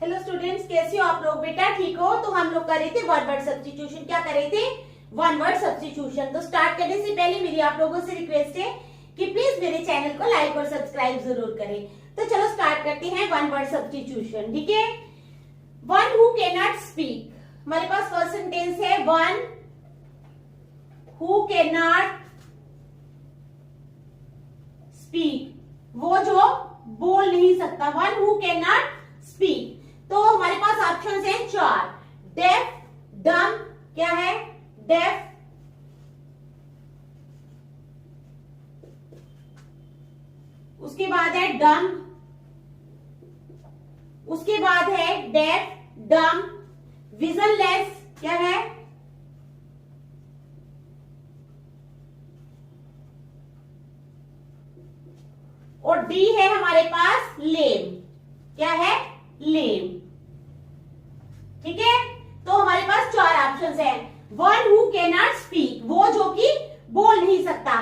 Hello students, कैसे हो आप लोग? बेटा ठीक हो? तो हम लोग कर रहे थे वन वर्ड सब्स्टिट्यूशन। क्या कर रहे थे? One word substitution. तो स्टार्ट करने से पहले मेरी आप लोगों से रिक्वेस्ट है कि प्लीज मेरे चैनल को लाइक और सब्सक्राइब जरूर करें। तो चलो स्टार्ट करते हैं वन वर्ड सब्स्टिट्यूशन। ठीक है, one who can not speak. हमारे पास फर्स्ट सेंटेंस है one who can not speak, वो जो बोल नहीं सकता। One who can not speak. तो हमारे पास ऑप्शन हैं चार। डेफ, डम, क्या है? डेफ, उसके बाद है डम, उसके बाद है डेफ, डम, विजनलेस, क्या है? और डी है हमारे पास लेम, क्या है? लेम। ठीक है, तो हमारे पास चार ऑप्शंस हैं। One who can not speak, वो जो कि बोल नहीं सकता।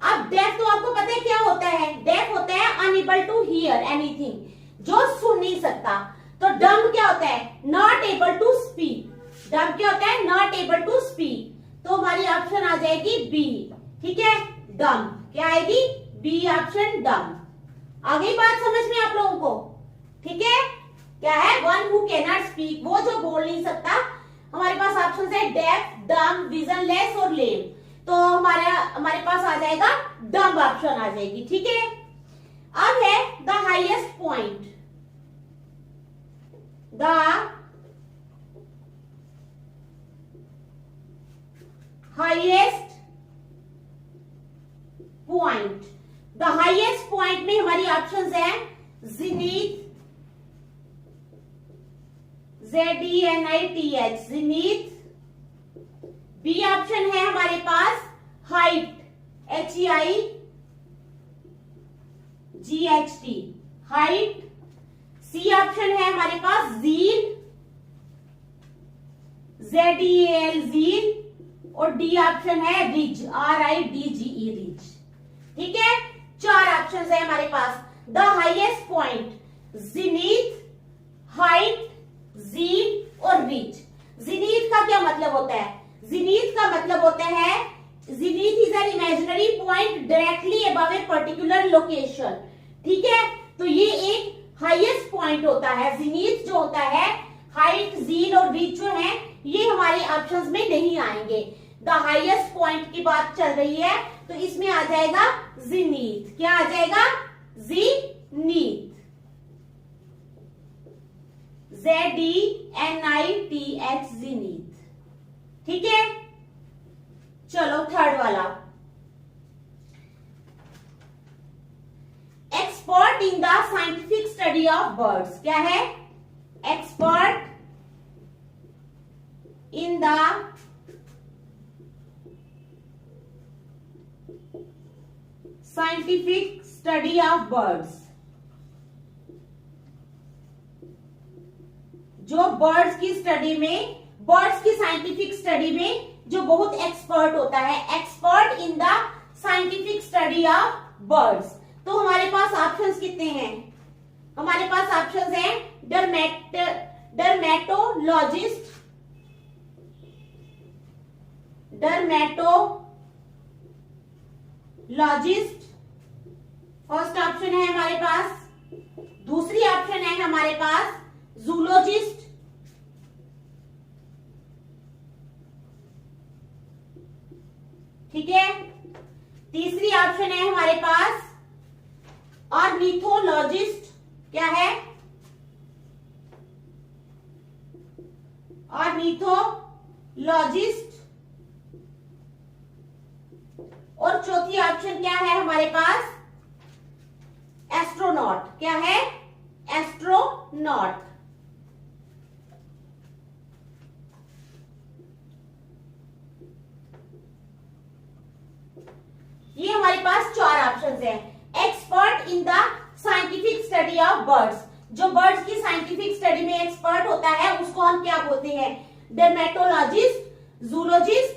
अब डेफ तो आपको पता है क्या होता है? डेफ होता है अनएबल टू हियर एनीथिंग, जो सुन नहीं सकता। तो डम क्या होता है? Not able to speak. Dumb क्या होता है? Not able to speak. तो हमारी ऑप्शन आ जाएगी बी। ठीक है, डम क्या आएगी? बी ऑप्शन, डम। आ गई बात समझ में आप लोगों को? ठीक है, क्या है? One who can not speak, वो जो बोल नहीं सकता। हमारे पास ऑप्शन है डेफ, डम, विजनलेस और लेम। तो हमारे पास आ जाएगा डम ऑप्शन आ जाएगी। ठीक है, अब है the highest point. The highest point. The highest point में हमारी ऑप्शंस है zenith, ZENITH, zenith. B option है हमारे पास height, HEIGHT, height. C option है हमारे पास ज़ील, ZEAL, ज़ील। और डी ऑप्शन है रिज, RIDGE, रिज। ठीक है, चार ऑप्शन है हमारे पास। The highest point, zenith, height, zeal और रिज। ज़ेनिथ का क्या मतलब होता है? ज़ेनिथ का मतलब होता है Zenith is an imaginary point directly above a particular location. ठीक है, तो ये एक हाईएस्ट पॉइंट होता है। ज़ेनिथ जो होता है, हाइट, ज़ील और रिज जो है, ये हमारे ऑप्शंस में नहीं आएंगे। द हाईएस्ट पॉइंट की बात चल रही है, तो इसमें आ जाएगा ज़ेनिथ। क्या आ जाएगा? Zenith, ZENITH, Zenith. ठीक है, चलो थर्ड वाला। Expert in the scientific study of birds, क्या है? Expert in the scientific study of birds, जो बर्ड्स की स्टडी में, बर्ड्स की साइंटिफिक स्टडी में जो बहुत एक्सपर्ट होता है। Expert in the scientific study of birds. तो हमारे पास ऑप्शंस कितने हैं? हमारे पास ऑप्शंस हैं डर्मेटोलॉजिस्ट, फर्स्ट ऑप्शन है हमारे पास। दूसरी ऑप्शन है हमारे पास जूलॉजिस्ट, ठीक है। तीसरी ऑप्शन है हमारे पास ऑर्निथोलॉजिस्ट, क्या है? ऑर्निथोलॉजिस्ट। और चौथी ऑप्शन क्या है हमारे पास? एस्ट्रोनॉट, क्या है? एस्ट्रोनॉट। ये हमारे पास चार ऑप्शंस हैं। Expert in the scientific study of birds, जो बर्ड्स की साइंटिफिक स्टडी में एक्सपर्ट होता है उसको हम क्या बोलते हैं? डर्मेटोलॉजिस्ट, जूलॉजिस्ट,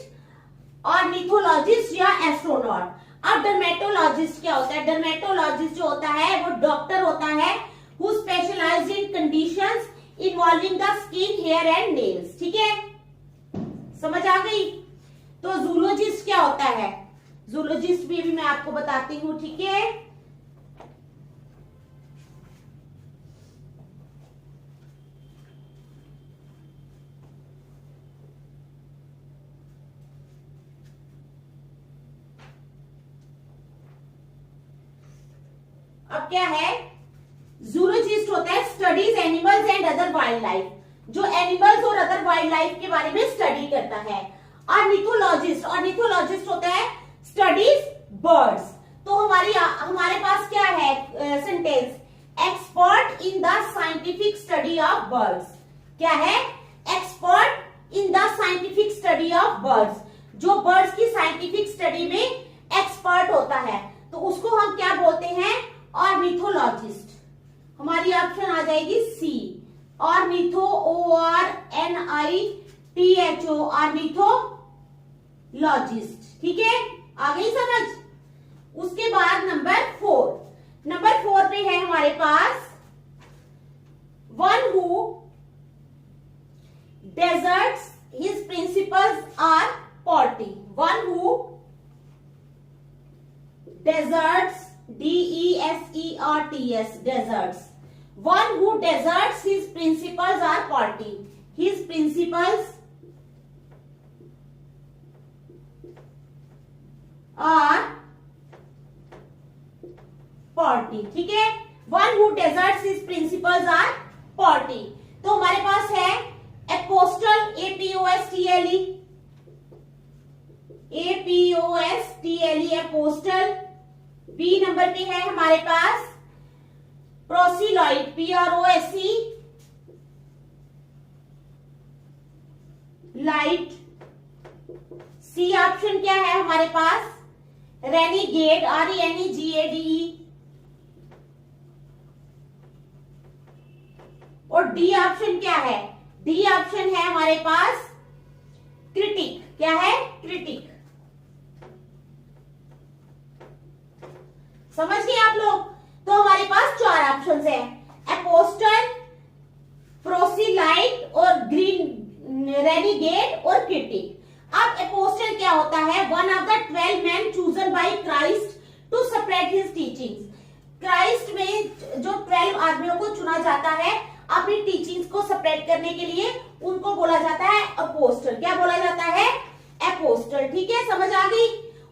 ऑर्निथोलॉजिस्ट या एस्ट्रोनॉट। अब डर्मेटोलॉजिस्ट क्या होता है? डर्मेटोलॉजिस्ट जो होता है वो डॉक्टर होता है who specialized in conditions involving the skin, hair and nails. ठीक है, समझ आ गई। तो जूलॉजिस्ट क्या होता है, जूलॉजिस्ट भी मैं आपको बताती हूँ। ठीक है, अब क्या है, जूलॉजिस्ट होता है studies animals and other wild life, जो एनिमल्स और अदर वाइल्ड लाइफ के बारे में स्टडी करता है। ऑर्निथोलॉजिस्ट, ऑर्निथोलॉजिस्ट होता है स्टडीज बर्ड्स। तो हमारे पास क्या है sentence, expert in the scientific study of birds. क्या है, expert in the scientific study of birds, जो बर्ड्स की साइंटिफिक स्टडी में एक्सपर्ट होता है, तो उसको हम क्या बोलते हैं, ऑर्निथोलॉजिस्ट। हमारी ऑप्शन आ जाएगी सी, ऑर्निथो, ORNITHO, ऑर्निथोलॉजिस्ट। ठीक है, आ गई समझ। उसके बाद नंबर 4 पे है हमारे पास one who deserts his principles or party. One who deserts, DESERTS, deserts. One who deserts his principles are faulty. His principles are faulty. ठीक है, one who deserts his principles are faulty. तो हमारे पास है apostle, APOSTLE, apostle। B number पे है हमारे पास proselyte, PROSE, light. C option क्या है हमारे पास, रेनिगेड, RENEGADE। और डी ऑप्शन क्या है, डी ऑप्शन है हमारे पास क्रिटिक। क्या है, क्रिटिक। समझ गए आप लोग। तो हमारे पास 4 ऑप्शंस है, एपोस्टल, प्रोसिलाइट और ग्रीन, रेनिगेड और क्रिटिक। अब एपोस्टल क्या होता है, one of the 12 man chosen by Christ to spread his teachings. Christ में जो 12 आदमियों को चुना जाता है अपनी टीचिंग्स को स्प्रेड करने के लिए, उनको बोला जाता है अपोस्टल। क्या बोला जाता है, एपोस्टल। ठीक है, समझ आ गई।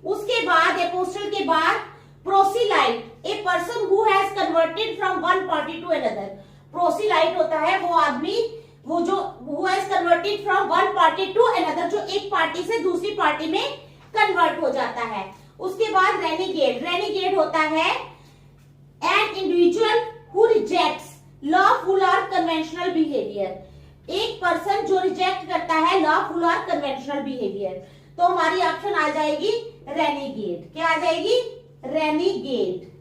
उसके बाद एपोस्टल के बाद proselyte, a person who has converted from one party to another. Proselyte होता है वो आदमी, वो जो who has converted from one party to another, जो एक पार्टी से दूसरी पार्टी में कन्वर्ट हो जाता है। उसके बाद रेनिगेड, रेनिगेड होता है an individual who rejects lawful और कन्वेंशनल बिहेवियर। एक पर्सन जो रिजेक्ट करता है लॉफुल और कन्वेंशनल बिहेवियर। तो हमारी ऑप्शन आ जाएगी रेनिगेड। क्या आ जाएगी, रेनिगेड।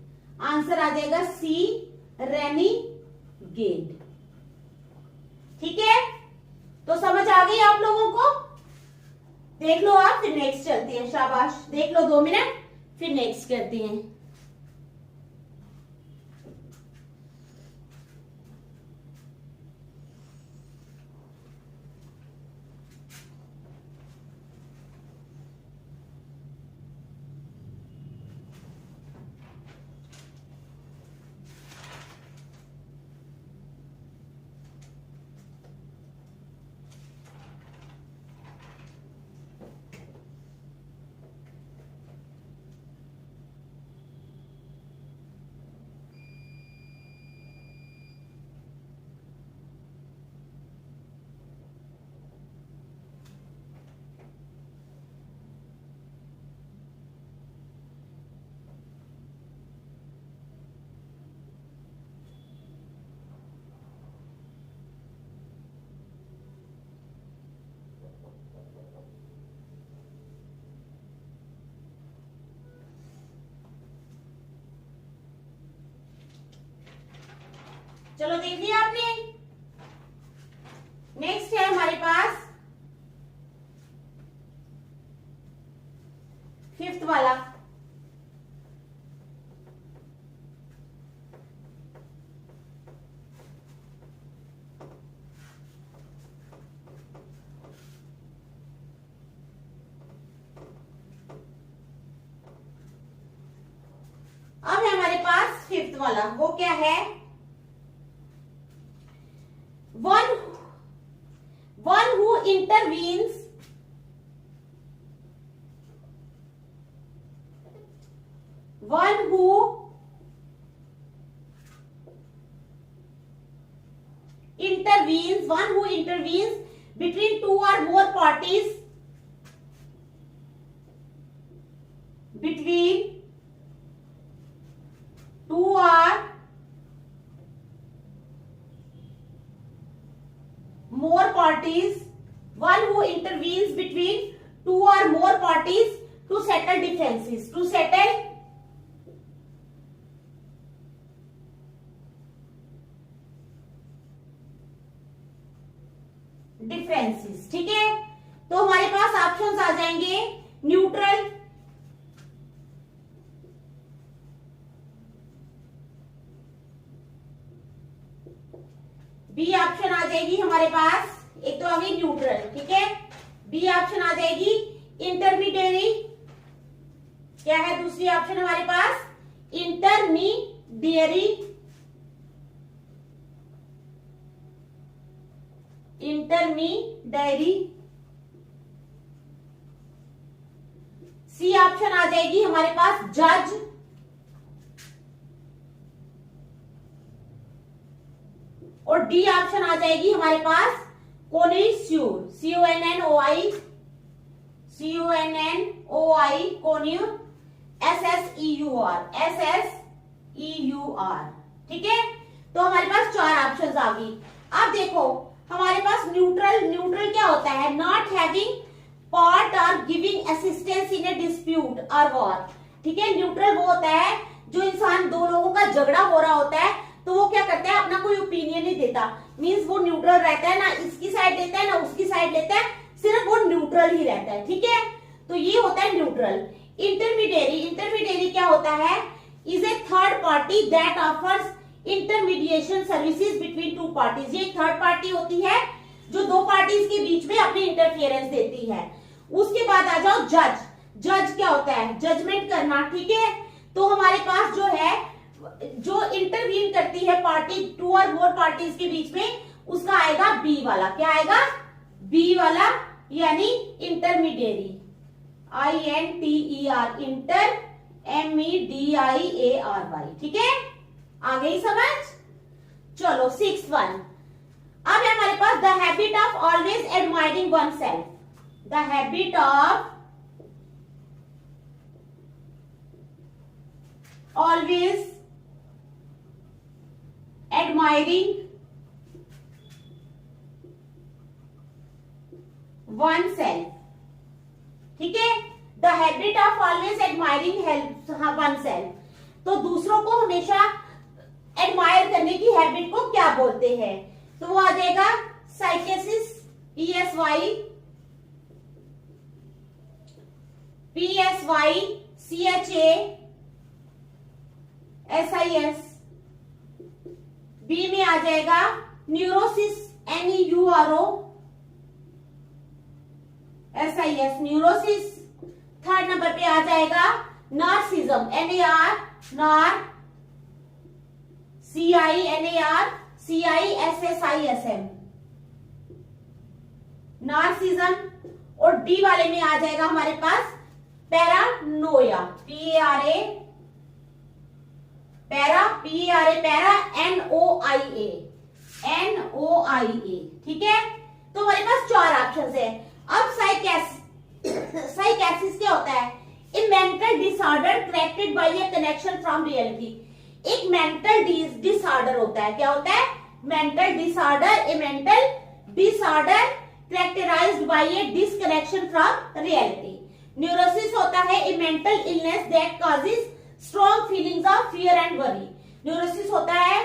आंसर आ जाएगा सी, रेनिगेड। ठीक है, तो समझ आ गई आप लोगों को। देख लो आप, फिर नेक्स्ट चलते हैं। शाबाश, देख लो 2 मिनट, फिर नेक्स्ट करते हैं। चलो देख लिया आपने। नेक्स्ट है हमारे पास 5th वाला, हमारे पास फिफ्थ वाला, वो क्या है? One who intervenes one who intervenes between two or more parties, between two or more parties, one who intervenes between two or more parties to settle differences, to settle differences. ठीक है, तो हमारे पास options आ जाएंगे neutral, B option आ जाएगी हमारे पास, एक तो आ गई न्यूट्रल, ठीक है। बी ऑप्शन आ जाएगी इंटरमीडिएरी, क्या है दूसरी ऑप्शन हमारे पास? Intermediary, intermediary. सी ऑप्शन आ जाएगी हमारे पास जज, और डी ऑप्शन आ जाएगी हमारे पास कोनिस्यूर, CONNOI, कोन्यूर, SSEUR। ठीक है, तो हमारे पास चार ऑप्शंस आ गई। अब देखो हमारे पास न्यूट्रल क्या होता है? नॉट हैविंग पार्ट और giving assistance in A dispute और वॉर। ठीक है, न्यूट्रल वो होता है जो इंसान, दो लोगों का झगड़ा हो रहा होता है तो वो क्या करता है, अपना कोई ओपिनियन नहीं देता, मींस वो न्यूट्रल रहता है, ना इसकी साइड लेता है ना उसकी साइड लेता है, सिर्फ वो न्यूट्रल ही रहता है। ठीक है, तो ये होता है न्यूट्रल। इंटरमीडिएरी क्या होता है? Is a third party that offers intermediation services between two parties. ये थर्ड पार्टी होती है जो दो पार्टीज के बीच में अपनी इंटरफियरेंस देती है। उसके बाद आ जाओ जज। जज क्या होता है? जजमेंट करना। ठीक है, तो हमारे पास जो है, जो इंटरवीन करती है पार्टी, टू और मोर पार्टीज के बीच में, उसका आएगा बी वाला। क्या आएगा? बी वाला, यानी इंटरमीडिएरी, INTER, इंटर, MEDIARY। ठीक है, आ गई समझ? चलो 6th वन। अब है हमारे पास the habit of always admiring oneself. The habit of always admiring oneself. ठीक है, the habit of always admiring oneself. तो दूसरों को हमेशा एडमायर करने की हैबिट को क्या बोलते हैं? तो वो आ जाएगा साइकेसिस, PSYCHASIS। बी में आ जाएगा neurosis, NEUROSIS, neurosis. Third number पे आ जाएगा नार्सिज्म, NAR, CINARCISSISM, नार्सिज्म। और डी वाले में आ जाएगा हमारे पास पैरानोया, PARA, पैरा, NOIA। ठीक है, तो हमारे पास चार ऑप्शंस है। अब साइकेसिस क्या होता है? A mental disorder corrected by a connection from reality. एक मेंटल डिसऑर्डर होता है। क्या होता है? Mental disorder, a mental disorder characterized by a disconnection from reality. Neurosis होता है a mental illness that causes strong feelings of fear and worry. Neurosis होता है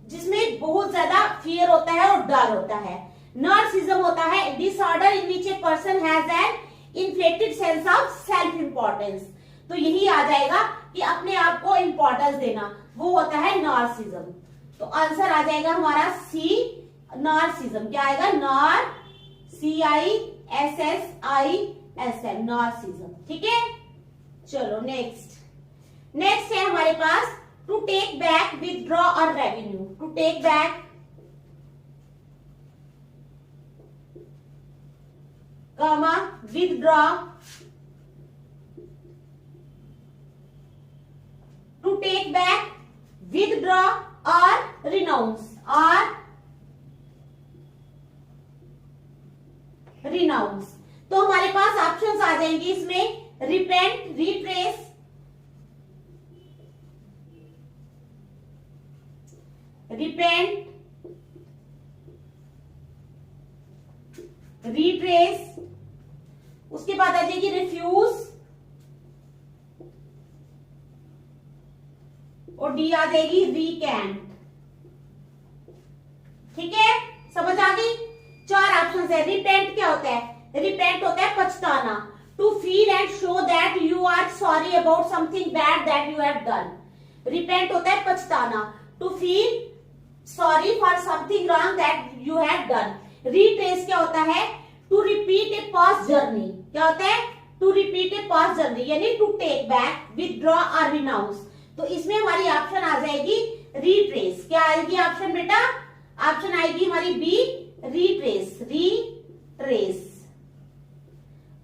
जिसमें बहुत ज्यादा फियर होता है और डर होता है। नार्सिज्म होता है disorder in which a person has an inflated sense of self importance. तो यही आ जाएगा कि अपने आप को इंपॉर्टेंस देना, वो होता है नार्सिज्म। तो आंसर आ जाएगा हमारा सी, नार्सिज्म। क्या आएगा? NARCISSISM, narcissism. ठीक है, चलो नेक्स्ट है हमारे पास टू टेक बैक, विथड्रॉ और revenue. To take back, comma, withdraw, to take back, withdraw और रिनाउंस, और रिनाउंस। तो हमारे पास ऑप्शंस आ जाएंगे इसमें, रिपेंट, रिट्रेस, रिपेंट, रिट्रेस, उसके बाद आ जाएगी रिफ्यूज, और डी आ जाएगी रिकैंट। ठीक है, समझ आ गई? 4 ऑप्शन है। रिपेंट क्या होता है? रिपेंट होता है पछताना, to feel and show that you are sorry about something bad that you have done. Repent होता है पछताना, to feel sorry for something wrong that you have done. Retrace क्या होता है? To repeat a past journey. क्या होता है? To repeat a past journey, यानी टू टेक बैक, विथड्रॉ और रिनाउंस। तो इसमें हमारी ऑप्शन आ जाएगी रिट्रेस। क्या आएगी ऑप्शन बेटा? ऑप्शन आएगी हमारी बी, रिट्रेस, रिट्रेस।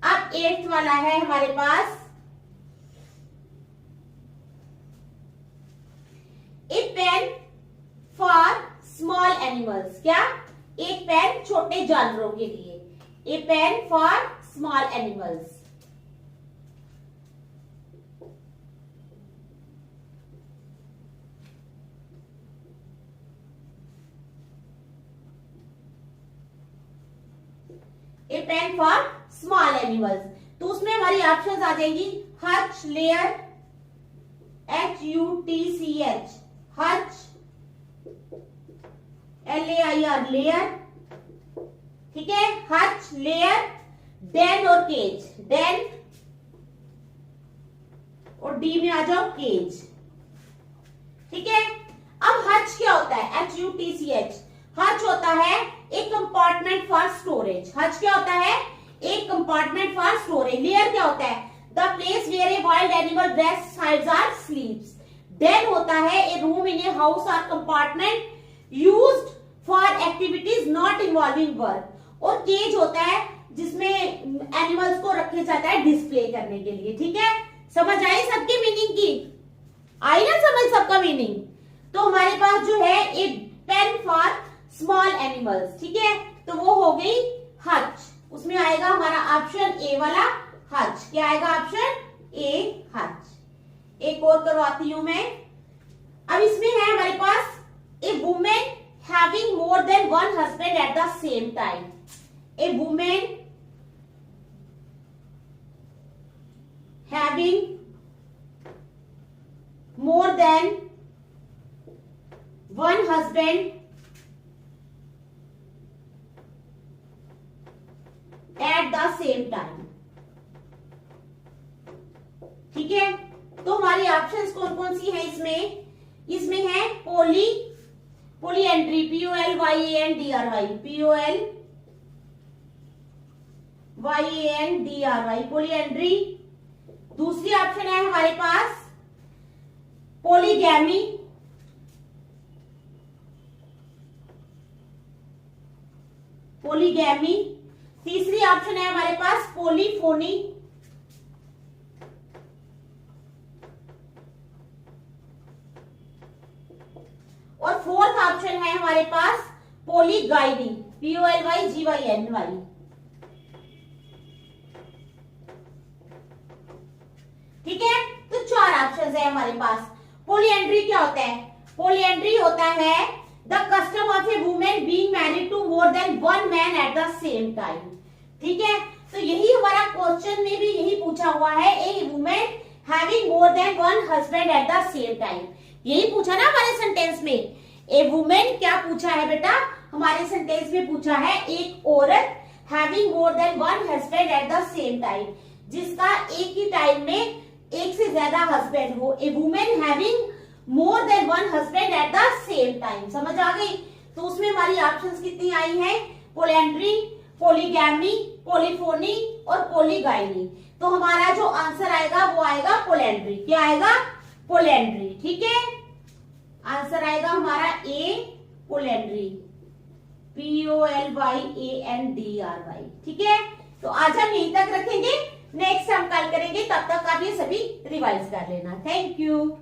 अब 8th वाला है हमारे पास, a pen for small animals. क्या? एक पेन छोटे जानवरों के लिए, a pen for small animals. A pen for small animals. तो उसमें हमारी ऑप्शंस आ जाएंगी hutch, lair, HUTCH, hutch, LAIR, lair. ठीक है, हच, लेयर, डेन और केज, डेन, और डी में आ जाओ केज। ठीक है, अब हच क्या होता है? HUTCH, हच होता है एक कंपार्टमेंट फॉर स्टोरेज। हच क्या होता है? एक कंपार्टमेंट फॉर स्टोरेज। लेयर क्या होता है? The place where a wild animal rest, hides और स्लीप्स। डेन होता है a room in a house और compartment used for activities not involving work. और केज होता है जिसमें एनिमल्स को रखे जाता है डिस्प्ले करने के लिए। ठीक है, समझ आई सबकी मीनिंग की? आई ना समझ सबका मीनिंग? तो हमारे पास जो है ए पेन फॉर स्मॉल एनिमल्स। ठीक है, तो वो हो गई हच। उसमें आएगा हमारा ऑप्शन ए वाला हच। क्या आएगा ऑप्शन ए, हच। एक और करवाती हूं मैं। अब इसमें है हमारे पास a women having more than one husband at the same time. A women having more than one husband at the same time. ठीक है, तो हमारी ऑप्शंस कौन कौन सी है इसमें? इसमें है पोली, पोलीएंड्री, POLYANDRY, POLYANDRY, पोलीएंड्री। दूसरी ऑप्शन है हमारे पास पोलीगैमी, पोलीगैमी। तीसरी ऑप्शन है हमारे पास पोलीफोनी, और फोर्थ ऑप्शन है हमारे पास पोलीगाइनी, POLYGYNY। ठीक है, तो 4 ऑप्शन है हमारे पास। पोलीएंड्री क्या होता है? पोलीएंड्री होता है the custom of a women being married to more than one man at the same time. ठीक है, तो यही हमारा क्वेश्चन में भी यही पूछा हुआ है, a women having more than one husband at the same time. यही पूछा ना हमारे सेंटेंस में। ए वुमेन क्या पूछा है बेटा? हमारे सेंटेंस में पूछा है एक औरत having more than one husband at the same time, जिसका एक ही टाइम में एक से ज्यादा हस्बैंड हो। A women having more than one husband at the same time. समझ आ गई? तो उसमें हमारी ऑप्शंस कितनी आई हैं? पोलीएंड्री, पोलीगैमी, पोलीफोनी और पोलीगाइनी। तो हमारा जो आंसर आएगा वो आएगा पोलीएंड्री। क्या आएगा? पोलीएंड्री। ठीक है, आंसर आएगा हमारा ए पोलेंड्री, POLYANDRY। ठीक है, तो आज हम यहीं तक रखेंगे, नेक्स्ट हम कल करेंगे, तब तक आप ये सभी रिवाइज कर लेना। Thank you.